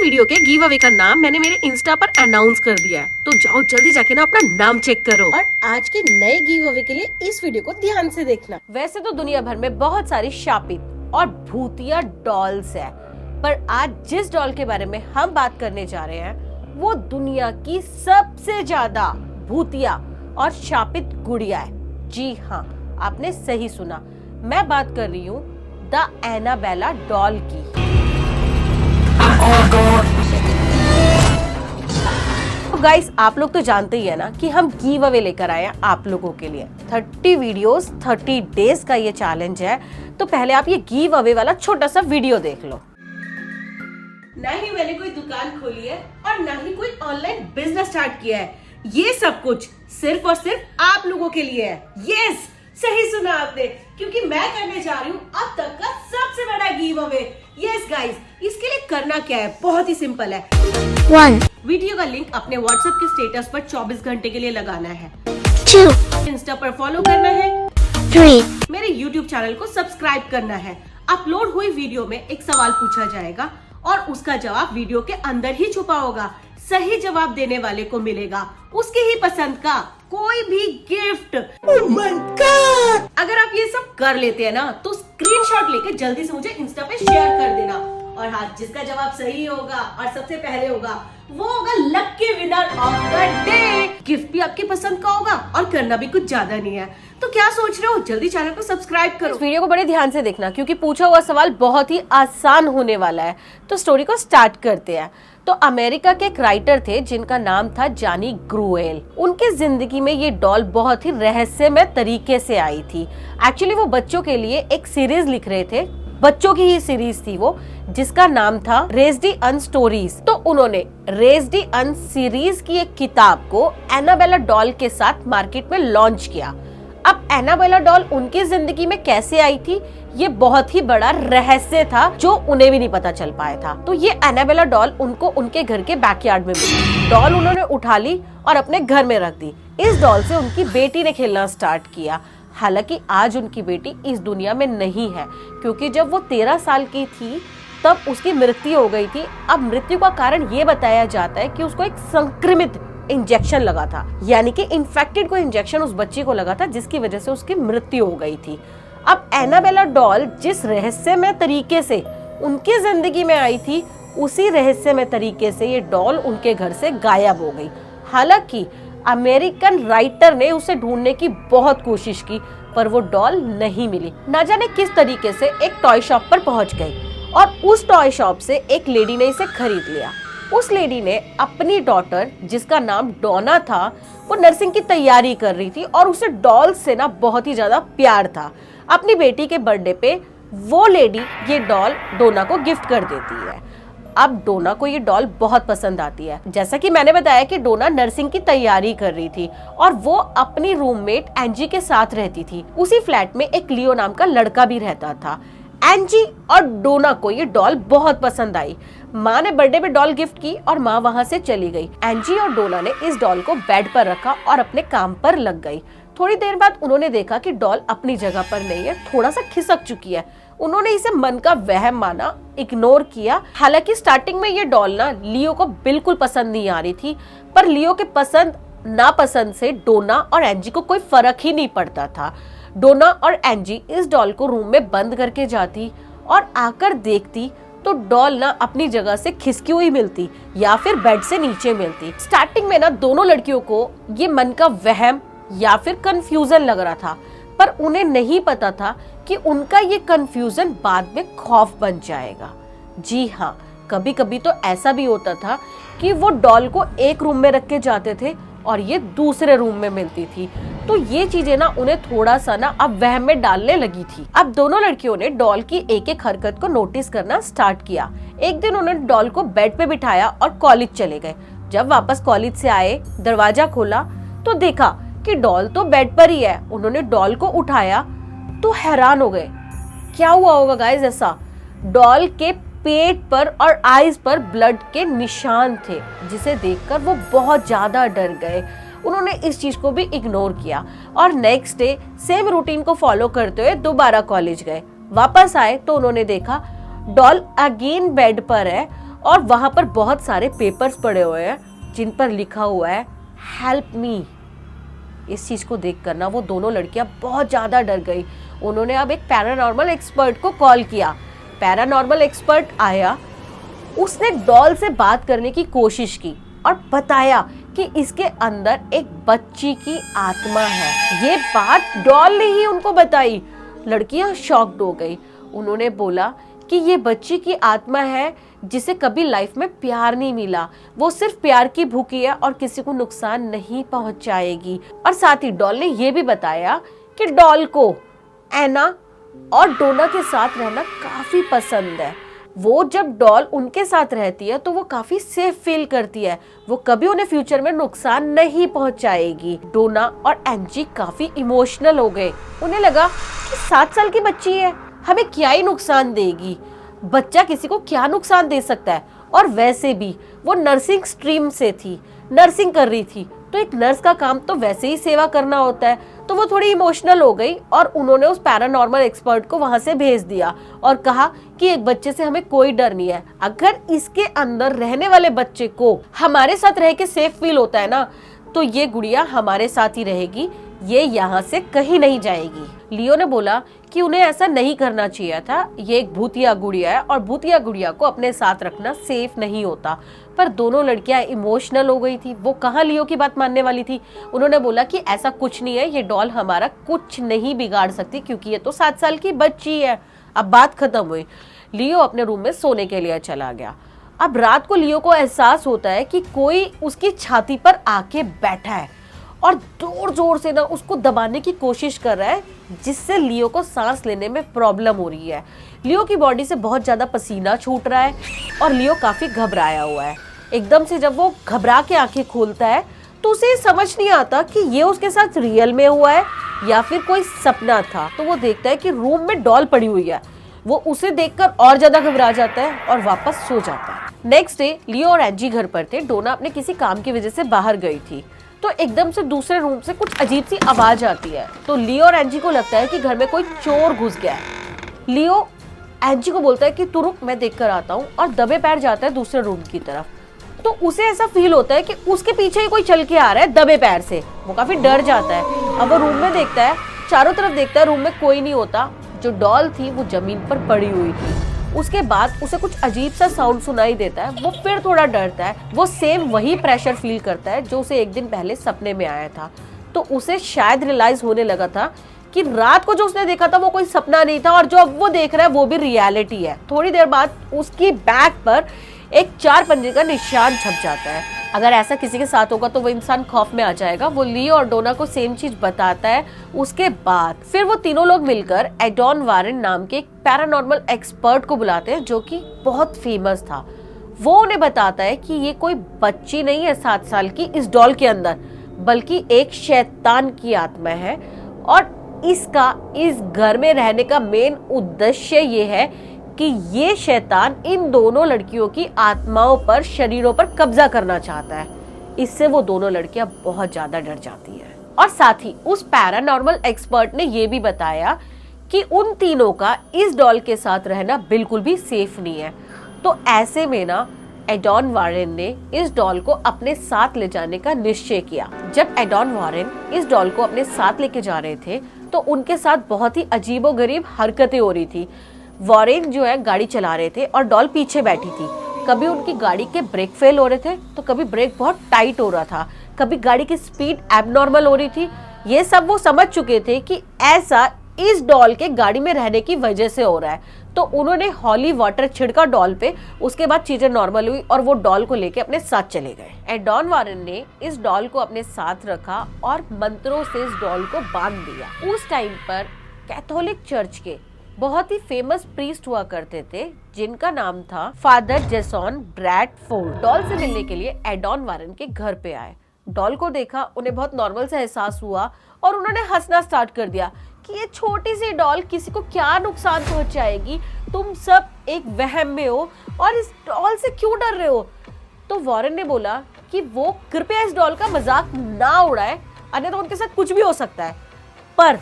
Video के give away का नाम मैंने मेरे इंस्टा पर अनाउंस कर दिया है, तो जाओ जल्दी जाके ना अपना नाम चेक करो। और आज के नए गिव अवे के लिए इस वीडियो को ध्यान से देखना। वैसे तो दुनिया भर में बहुत सारी शापित और भूतिया डॉल्स है, पर आज जिस डॉल के बारे में हम बात करने जा रहे हैं वो दुनिया की सबसे ज्यादा भूतिया और शापित गुड़िया है। जी हाँ, आपने सही सुना, मैं बात कर रही हूँ द एनाबेला डॉल की। तो गाइस, आप लोग तो जानते ही है ना कि हम गिव अवे लेकर आए हैं आप लोगों के लिए। 30 वीडियोस 30 डेज का ये चैलेंज है, तो पहले आप ये गिव अवे वाला छोटा सा वीडियो देख लो। ना ही मैंने कोई दुकान खोली है और ना ही कोई ऑनलाइन बिजनेस स्टार्ट किया है, ये सब कुछ सिर्फ और सिर्फ आप लोगों के लिए है। यस, सही सुना आपने, क्योंकि मैं करने जा रही हूँ अब तक का सबसे बड़ा गिव अवे। यस गाइस, इसके लिए करना क्या है, बहुत ही सिंपल है। 1 वीडियो का लिंक अपने व्हाट्सएप के स्टेटस पर 24 घंटे के लिए लगाना है। 2 इंस्टा पर फॉलो करना है। 3 मेरे यूट्यूब चैनल को सब्सक्राइब करना है। अपलोड हुई वीडियो में एक सवाल पूछा जाएगा और उसका जवाब वीडियो के अंदर ही छुपा होगा। सही जवाब देने वाले को मिलेगा उसके ही पसंद का कोई भी गिफ्ट। Oh my God! अगर आप ये सब कर लेते हैं ना, तो स्क्रीनशॉट लेके जल्दी से मुझे इंस्टा पे शेयर कर देना। और हाँ, जिसका जवाब सही होगा और सबसे पहले होगा वो होगा lucky winner of the day. Gift भी आपकी पसंद का होगा और करना भी कुछ ज्यादा नहीं है, तो क्या सोच रहे हो, जल्दी चैनल को सब्सक्राइब करो। इस वीडियो को बड़े ध्यान से देखना, क्योंकि पूछा हुआ सवाल बहुत ही आसान होने वाला है। तो स्टोरी को स्टार्ट करते हैं। तो अमेरिका के एक राइटर थे जिनका नाम था जॉनी ग्रुएल। उनके जिंदगी में ये डॉल बहुत ही रहस्यमय तरीके से आई थी। एक्चुअली वो बच्चों के लिए एक सीरीज लिख रहे थे, बच्चों की ही सीरीज थी वो, जिसका नाम था रेस्डी अन स्टोरीज। तो उन्होंने रेस्डी अन सीरीज की एक किताब को एनाबेला डॉल के साथ मार्केट में लॉन्च किया। अब एनाबेला डॉल उनकी जिंदगी में कैसे आई थी, ये बहुत ही बड़ा रहस्य था जो उन्हें भी नहीं पता चल पाया था। तो ये एनाबेला डॉल उनको उनके घर के बैकयार्ड में मिली। डॉल उन्होंने उठा ली और अपने घर में रख दी। इस डॉल से उनकी बेटी ने खेलना स्टार्ट किया। हालांकि आज उनकी बेटी इस दुनिया में नहीं है, क्योंकि जब वो 13 साल की थी तब उसकी मृत्यु हो गई थी। अब मृत्यु का कारण ये बताया जाता है कि उसको एक संक्रमित इंजेक्शन लगा था, यानी कि इन्फेक्टेड कोई इंजेक्शन उस बच्ची को लगा था, जिसकी वजह से उसकी मृत्यु हो गई थी। अब एनाबेला डॉल जिस रहस्यमय तरीके से उनकी जिंदगी में आई थी, उसी रहस्यमय तरीके से ये डॉल उनके घर से गायब हो गई। हालांकि अमेरिकन राइटर ने उसे ढूंढने की बहुत कोशिश की, पर वो डॉल नहीं मिली। ना जाने किस तरीके से एक टॉय शॉप पर पहुंच गई और उस टॉय शॉप से एक लेडी ने इसे खरीद लिया। उस लेडी ने अपनी डॉटर, जिसका नाम डोना था, वो नर्सिंग की तैयारी कर रही थी और उसे डॉल से ना बहुत ही ज्यादा प्यार था। अपनी बेटी के बर्थडे पे वो लेडी ये डॉल डोना को गिफ्ट कर देती है। अब डोना को ये डॉल बहुत पसंद आती है। जैसा कि मैंने बताया कि डोना नर्सिंग की तैयारी कर रही थी और वो अपनी रूममेट एंजी के साथ रहती थी। उसी फ्लैट में एक लियो नाम का लड़का भी रहता था। एंजी और डोना को ये डॉल बहुत पसंद आई। माँ ने बर्थडे पे डॉल गिफ्ट की और माँ वहाँ से चली गई। एंजी और डोना ने इस डॉल को बेड पर रखा और अपने काम पर लग गई। थोड़ी देर बाद उन्होंने देखा कि डॉल अपनी जगह पर नहीं है, थोड़ा सा खिसक चुकी है। उन्होंने इसे मन का वहम माना, इग्नोर किया। हालांकि स्टार्टिंग में ये डॉल ना लियो को बिल्कुल पसंद नहीं आ रही थी, पर लियो के पसंद नापसंद से डोना और एंजी को कोई फर्क ही नहीं पड़ता था। डोना और एंजी इस डॉल को रूम में बंद करके जाती और आकर देखती तो डॉल ना अपनी जगह से खिसकी हुई मिलती या फिर बेड से नीचे मिलती। स्टार्टिंग में ना दोनों लड़कियों को ये मन का वहम या फिर कंफ्यूजन लग रहा था, पर उन्हें नहीं पता था कि उनका ये कंफ्यूजन बाद में खौफ बन जाएगा। जी हाँ, कभी कभी तो ऐसा भी होता था कि वो डॉल को एक रूम में रख के जाते थे और ये दूसरे रूम में मिलती थी। तो ये चीजें ना उन्हें थोड़ा सा ना अब वहम में डालने लगी थी। अब दोनों लड़कियों ने डॉल की एक एक हरकत को नोटिस करना स्टार्ट किया। एक दिन उन्होंने डॉल को बेड पे बिठाया और कॉलेज चले गए। जब वापस कॉलेज से आए, दरवाजा खोला तो देखा कि डॉल तो बेड पर ही है। उन्होंने डॉल को उठाया तो हैरान हो गए। क्या हुआ होगा गाइस ऐसा? डॉल के पेट पर और आईज पर ब्लड के निशान थे, जिसे देखकर वो बहुत ज्यादा डर गए। उन्होंने इस चीज को भी इग्नोर किया और नेक्स्ट डे सेम रूटीन को फॉलो करते हुए दोबारा कॉलेज गए। वापस आए तो उन्होंने देखा डॉल अगेन बेड पर है और वहां पर बहुत सारे पेपर्स पड़े हुए हैं जिन पर लिखा हुआ है हेल्प मी। इस चीज को देखकर ना वो दोनों लड़कियां बहुत ज्यादा डर गई। उन्होंने अब एक पैरानॉर्मल एक्सपर्ट को कॉल किया। पैरानॉर्मल एक्सपर्ट आया, उसने डॉल से बात करने की कोशिश की और बताया कि इसके अंदर एक बच्ची की आत्मा है। ये बात डॉल ने ही उनको बताई। लड़कियां शॉक्ड हो गई। उन्होंने बोला कि ये बच्ची की आत्मा है जिसे कभी लाइफ में प्यार नहीं मिला, वो सिर्फ प्यार की भूखी है और किसी को नुकसान नहीं पहुंचाएगी। और साथ ही डॉल ने ये भी बताया कि डॉल को एना और डोना के साथ रहना काफी पसंद है। वो जब डॉल उनके साथ रहती है तो वो काफी सेफ फील करती है, वो कभी उन्हें फ्यूचर में नुकसान नहीं पहुंचाएगी। डोना और एंजी काफी इमोशनल हो गए। उन्हें लगा कि 7 साल की बच्ची है, हमें क्या ही नुकसान देगी, बच्चा किसी को क्या नुकसान दे सकता है। और वैसे भी वो नर्सिंग स्ट्रीम से थी, नर्सिंग कर रही थी, तो एक नर्स का काम तो वैसे ही सेवा करना होता है। तो वो थोड़ी इमोशनल हो गई और उन्होंने उस पैरानॉर्मल एक्सपर्ट को वहां से भेज दिया और कहा कि एक बच्चे से हमें कोई डर नहीं है, अगर इसके अंदर रहने वाले बच्चे को हमारे साथ रह के सेफ फील होता है ना, तो ये गुड़िया हमारे साथ ही रहेगी, ये यहाँ से कहीं नहीं जाएगी। लियो ने बोला कि उन्हें ऐसा नहीं करना चाहिए था, ये एक भूतिया गुड़िया है और भूतिया गुड़िया को अपने साथ रखना सेफ नहीं होता। पर दोनों लड़कियां इमोशनल हो गई थी, वो कहाँ लियो की बात मानने वाली थी। उन्होंने बोला कि ऐसा कुछ नहीं है, ये डॉल हमारा कुछ नहीं बिगाड़ सकती क्योंकि ये तो 7 साल की बच्ची है। अब बात खत्म हुई। लियो अपने रूम में सोने के लिए चला गया। अब रात को लियो को एहसास होता है कि कोई उसकी छाती पर आके बैठा है और जोर जोर से ना उसको दबाने की कोशिश कर रहा है, जिससे लियो को सांस लेने में प्रॉब्लम हो रही है। लियो की बॉडी से बहुत ज्यादा पसीना छूट रहा है और लियो काफी घबराया हुआ है। एकदम से जब वो घबरा के आंखें खोलता है तो उसे समझ नहीं आता कि ये उसके साथ रियल में हुआ है या फिर कोई सपना था। तो वो देखता है कि रूम में डॉल पड़ी हुई है। वो उसे देखकर और ज्यादा घबरा जाता है और वापस सो जाता है। नेक्स्ट डे लियो और एंजी घर पर थे। डोना अपने किसी काम की वजह से बाहर गई थी, तो एकदम से दूसरे रूम से कुछ अजीब सी आवाज आती है। तो लियो और एंजी को लगता है कि घर में कोई चोर घुस गया है। लियो एंजी को बोलता है कि तू रुक, मैं देख कर आता हूँ, और दबे पैर जाता है दूसरे रूम की तरफ। तो उसे ऐसा फील होता है कि उसके पीछे ही कोई चल के आ रहा है दबे पैर से। वो काफी डर जाता है। अब वो रूम में देखता है, चारों तरफ देखता है, रूम में कोई नहीं होता। जो डॉल थी वो जमीन पर पड़ी हुई थी। उसके बाद उसे कुछ अजीब सा साउंड सुनाई देता है। वो फिर थोड़ा डरता है। वो सेम वही प्रेशर फील करता है जो उसे एक दिन पहले सपने में आया था। तो उसे शायद रियलाइज होने लगा था कि रात को जो उसने देखा था वो कोई सपना नहीं था और जो अब वो देख रहा है वो भी रियलिटी है। थोड़ी देर बाद उसकी बैक पर एक 4 पंजे का निशान छप जाता है। अगर ऐसा किसी के साथ होगा तो वो इंसान खौफ में आ जाएगा। वो लियो और डोना को सेम चीज बताता है। उसके बाद फिर वो तीनों लोग मिलकर एडॉन वारेन नाम के एक पैरानॉर्मल एक्सपर्ट को बुलाते हैं जो कि बहुत फेमस था। वो उन्हें बताता है कि ये कोई बच्ची नहीं है 7 साल की इस डॉल के अंदर, बल्कि एक शैतान की आत्मा है और इसका इस घर में रहने का मेन उद्देश्य ये है कि ये शैतान इन दोनों लड़कियों की आत्माओं पर, शरीरों पर कब्जा करना चाहता है। इससे वो दोनों लड़कियां बहुत ज्यादा डर जाती हैं। और साथ ही उस पैरानॉर्मल एक्सपर्ट ने ये भी बताया कि उन तीनों का इस डॉल के साथ रहना बिल्कुल भी सेफ नहीं है। तो ऐसे में ना एडॉन वारेन ने इस डॉल को अपने साथ ले जाने का निश्चय किया। जब एडॉन वारेन इस डॉल को अपने साथ लेके जा रहे थे तो उनके साथ बहुत ही अजीबोगरीब हरकतें हो रही थी। वॉरेन जो है गाड़ी चला रहे थे और डॉल पीछे बैठी थी। कभी उनकी गाड़ी के ब्रेक फेल हो रहे थे तो कभी ब्रेक बहुत टाइट हो रहा था, कभी गाड़ी की स्पीड एबनॉर्मल हो रही थी। ये सब वो समझ चुके थे कि ऐसा इस डॉल के गाड़ी में रहने की वजह से हो रहा है। तो उन्होंने हॉली वाटर छिड़का डॉल पे। उसके बाद चीजें नॉर्मल हुई और वो डॉल को लेके अपने साथ चले गए। एडॉन वारेन ने इस डॉल को अपने साथ रखा और मंत्रों से इस डॉल को बांध दिया। उस टाइम पर कैथोलिक चर्च के बहुत ही फेमस प्रीस्ट हुआ करते थे जिनका नाम था फादर जेसन ब्रैडफोर्ड। डॉल से मिलने के लिए एडॉन वारेन के घर पे आए। डॉल को देखा, उन्हें बहुत नॉर्मल सा एहसास हुआ और उन्होंने हंसना स्टार्ट कर दिया कि ये छोटी सी डॉल किसी को क्या नुकसान पहुंचाएगी, तुम सब एक वहम में हो और इस डॉल से क्यों डर रहे हो। तो वॉरेन ने बोला कि वो कृपया इस डॉल का मजाक ना उड़ाए, अन्यथा उनके साथ कुछ भी हो सकता है। पर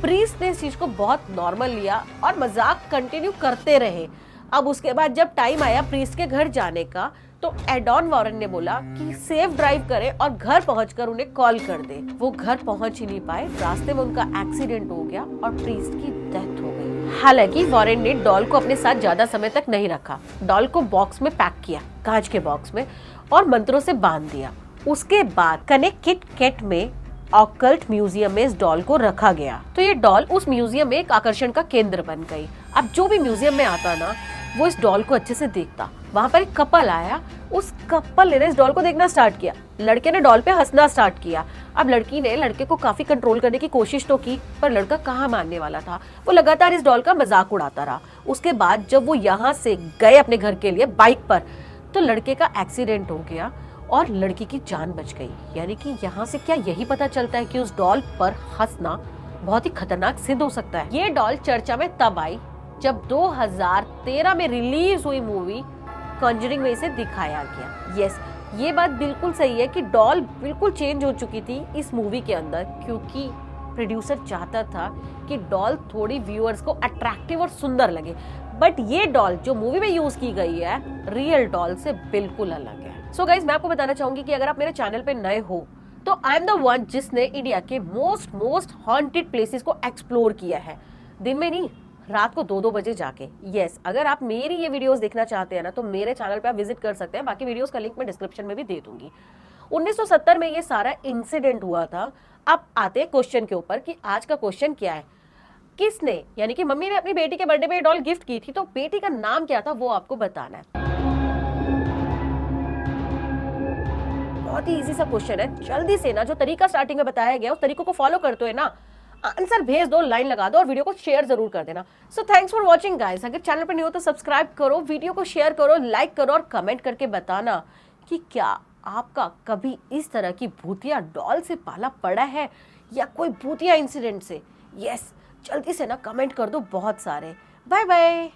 प्रीस्ट ने इस चीज को बहुत नॉर्मल लिया और मजाक कंटिन्यू करते रहे। अब उसके बाद जब टाइम आया प्रीस्ट के घर जाने का, तो एडॉन वॉरेन ने बोला कि सेफ ड्राइव करे और घर पहुंचकर उन्हें कॉल कर दे। वो घर पहुंच ही नहीं पाए, रास्ते में उनका एक्सीडेंट हो गया और प्रीस्ट की डेथ हो गई। हालांकि वॉरेन ने डॉल को अपने साथ ज्यादा समय तक नहीं रखा। डॉल को बॉक्स में पैक किया, कांच के बॉक्स में, और मंत्रों से बांध दिया। उसके बाद कनेक्टिकट में ऑकल्ट म्यूजियम में इस डॉल को रखा गया। तो ये डॉल उस म्यूजियम में एक आकर्षण का केंद्र बन गई। अब जो भी म्यूजियम में आता ना, वो इस डॉल को अच्छे से देखता। वहां पर एक कपल आया, उस कपल ने इस डॉल को देखना स्टार्ट किया। लड़के ने डॉल पे हंसना स्टार्ट किया। अब लड़की ने लड़के को काफी कंट्रोल करने की कोशिश तो की, पर लड़का कहाँ मानने वाला था। वो लगातार इस डॉल का मजाक उड़ाता रहा। उसके बाद जब वो यहाँ से गए अपने घर के लिए बाइक पर, तो लड़के का एक्सीडेंट हो गया और लड़की की जान बच गई। यानी कि यहाँ से क्या यही पता चलता है कि उस डॉल पर हंसना बहुत ही खतरनाक सिद्ध हो सकता है। ये डॉल चर्चा में तब आई जब 2013 में रिलीज हुई मूवी कॉन्जरिंग में इसे दिखाया गया। यस, ये बात बिल्कुल सही है कि डॉल बिल्कुल चेंज हो चुकी थी इस मूवी के अंदर, क्योंकि प्रोड्यूसर चाहता था कि डॉल थोड़ी व्यूअर्स को अट्रैक्टिव और सुंदर लगे। बट ये डॉल जो मूवी में यूज की गई है, रियल डॉल से बिल्कुल अलग है। सो गाइज, मैं आपको बताना चाहूंगी कि अगर आप मेरे चैनल पे नए हो, तो आई एम द वन जिसने इंडिया के मोस्ट हॉन्टेड प्लेसेस को एक्सप्लोर किया है। दिन में नहीं, रात को 2-2 बजे जाके। यस, अगर आप मेरी ये वीडियोस देखना चाहते हैं ना, तो मेरे चैनल पे आप विजिट कर सकते हैं। बाकी वीडियोस का लिंक मैं डिस्क्रिप्शन में भी दे दूंगी। 1970 में ये सारा इंसिडेंट हुआ था। अब आते हैं क्वेश्चन के ऊपर कि आज का क्वेश्चन क्या है। किसने, यानी कि मम्मी ने अपनी बेटी के बर्थडे पे डॉल गिफ्ट की थी, तो बेटी का नाम क्या था वो आपको बताना है। बहुत ही इजी सा क्वेश्चन है। जल्दी से ना, जो तरीका स्टार्टिंग में बताया गया उस तरीकों को फॉलो करते हुए ना आंसर भेज दो, लाइन लगा दो और वीडियो को शेयर जरूर कर देना। So thanks for watching guys. अगर चैनल पर नहीं हो तो सब्सक्राइब करो, वीडियो को शेयर करो, लाइक करो और कमेंट करके बताना कि क्या आपका कभी इस तरह की भूतिया डॉल से पाला पड़ा है या कोई भूतिया इंसिडेंट से। यस, जल्दी से ना कमेंट कर दो बहुत सारे। Bye bye.